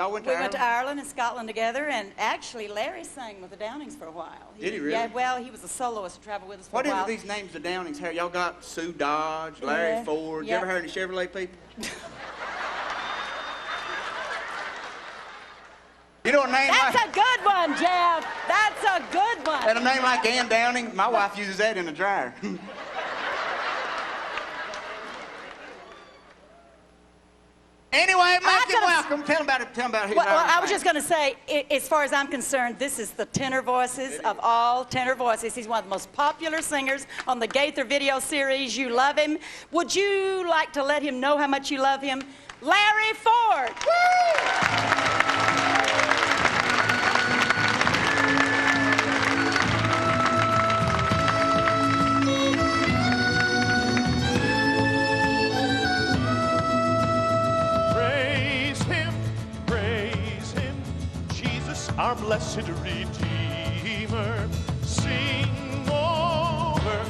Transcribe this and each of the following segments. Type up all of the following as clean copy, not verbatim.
Y'all went to We Ireland? went to Ireland and Scotland together, and actually Larry sang with the Downings for a while. Did he really? Yeah, well, he was a soloist who traveled with us for a while. What is these names the Downings have? Y'all got Sue Dodge, Larry Ford. You ever heard any Chevrolet people? You know a name That's like... a good one, Jeff. That's a good one. And a name like Ann Downing, my wife uses that in the dryer. Anyway, make him welcome. Tell him about it. Tell him about who. Well, I was just going to say, as far as I'm concerned, this is the tenor voices of all tenor voices. He's one of the most popular singers on the Gaither video series. You love him. Would you like to let him know how much you love him? Larry Ford. Woo! Our blessed Redeemer, sing over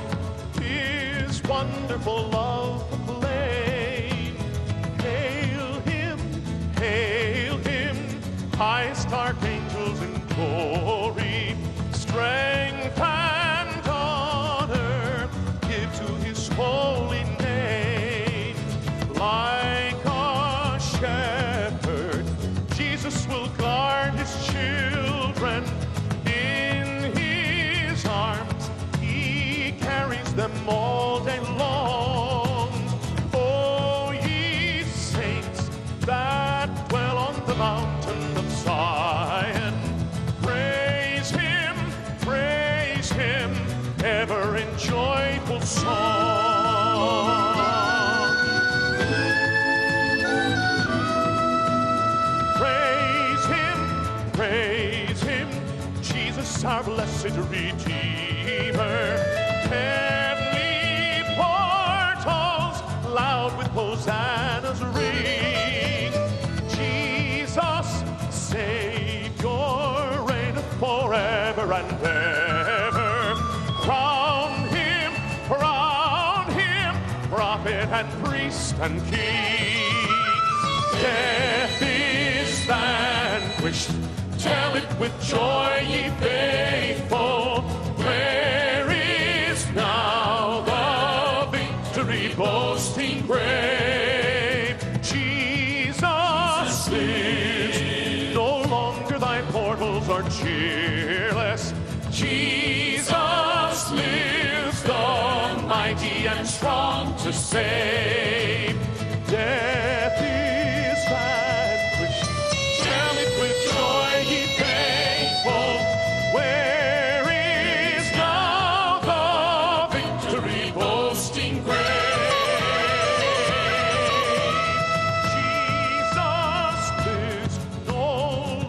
His wonderful love proclaim. Hail Him, highest archangels in glory, strength and honor give to His holy name. Like a shepherd, Jesus will guard His children in His arms. He carries them all day long. Oh, ye saints that dwell on the mountain of Zion, praise Him, ever in joyful song. Praise Him, Jesus, our blessed Redeemer. Heavenly portals loud with hosannas ring. Jesus, Savior, reigneth forever and ever. Crown Him, prophet and priest and king. Death is vanquished, tell it with joy, ye faithful. Where is now the victory boasting grave? Jesus lives, no longer thy portals are cheerless. Jesus lives, the mighty and strong to save. Death is vanquished, tell it with joy, ye faithful. Where is now the victory boasting grave? Jesus lives, no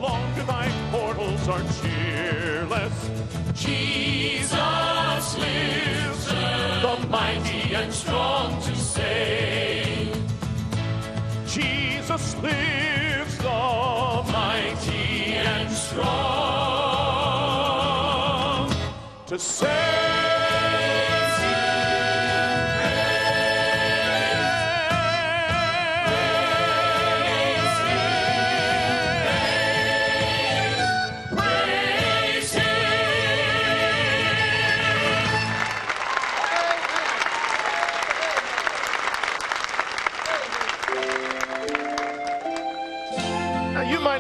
longer thy portals are cheerless. Jesus lives, the mighty and strong to save. Jesus lives, the mighty and strong to save.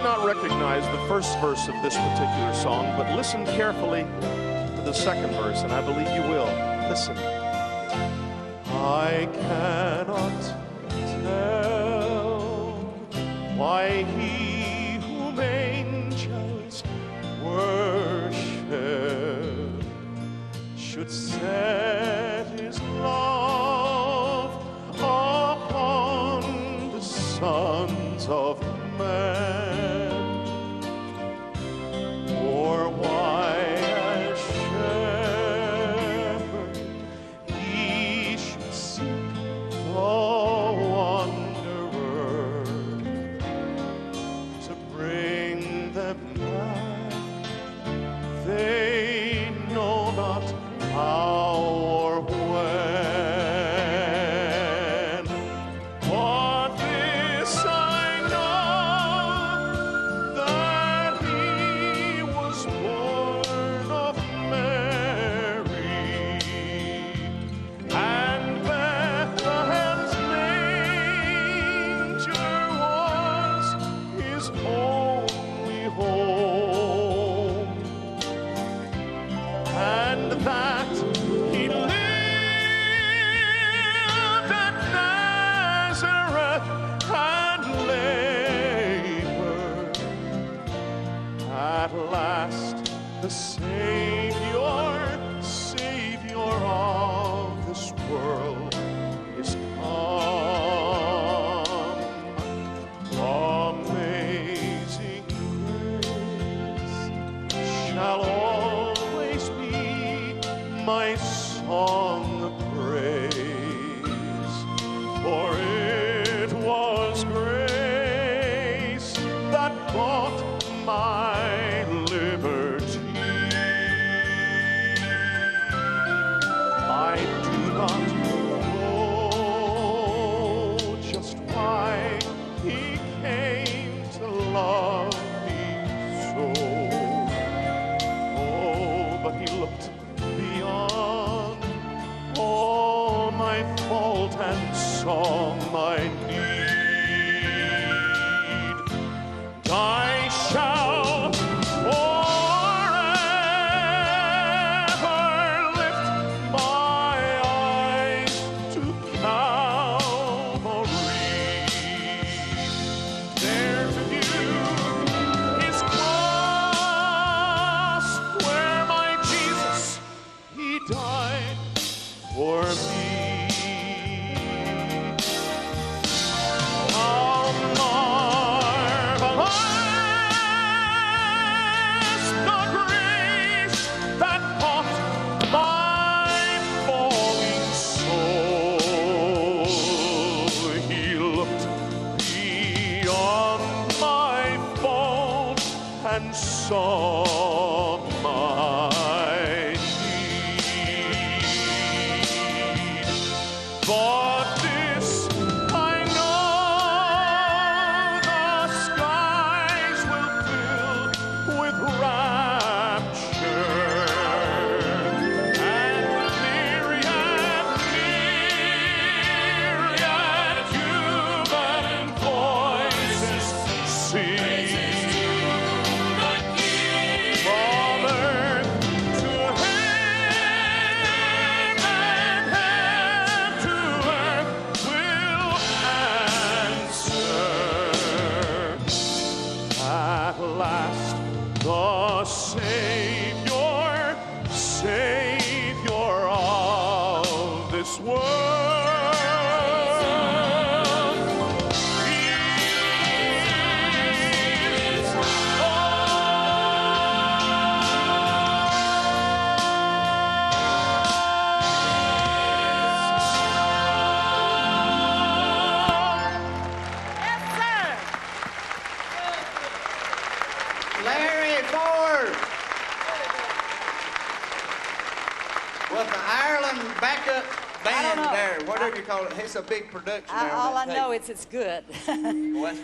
Not recognize the first verse of this particular song, but listen carefully to the second verse, and I believe you will. Listen. I cannot tell why He whom angels worship should set His love upon the sons of man. Or why as shepherd He should seek the wanderer to bring them back. They know not how or when. But this I know, his only home, and that he lived at Nazareth and labored. At last the Savior of this world is come. Amazing grace shall always be my song of praise, for it was grace that bought my liberty. I do not know just why he came to love me so. Oh, but he looked beyond all my fault and saw my need. I shall forever lift my eyes to Calvary. There to view his cross, where my Jesus, he died for me. How marvelous the grace that caught my falling soul. He looked beyond my fault and saw my need. But this I know, the skies will fill with rapture, and myriad human voices sing. From earth to heaven and heaven to earth will answer. At last, the Savior of this world, he is Yes, sir. Larry Ford. Well, the Ireland backup I don't band know. there, whatever you call it, it's a big production there. on All I that know tape. is it's good. Well, that's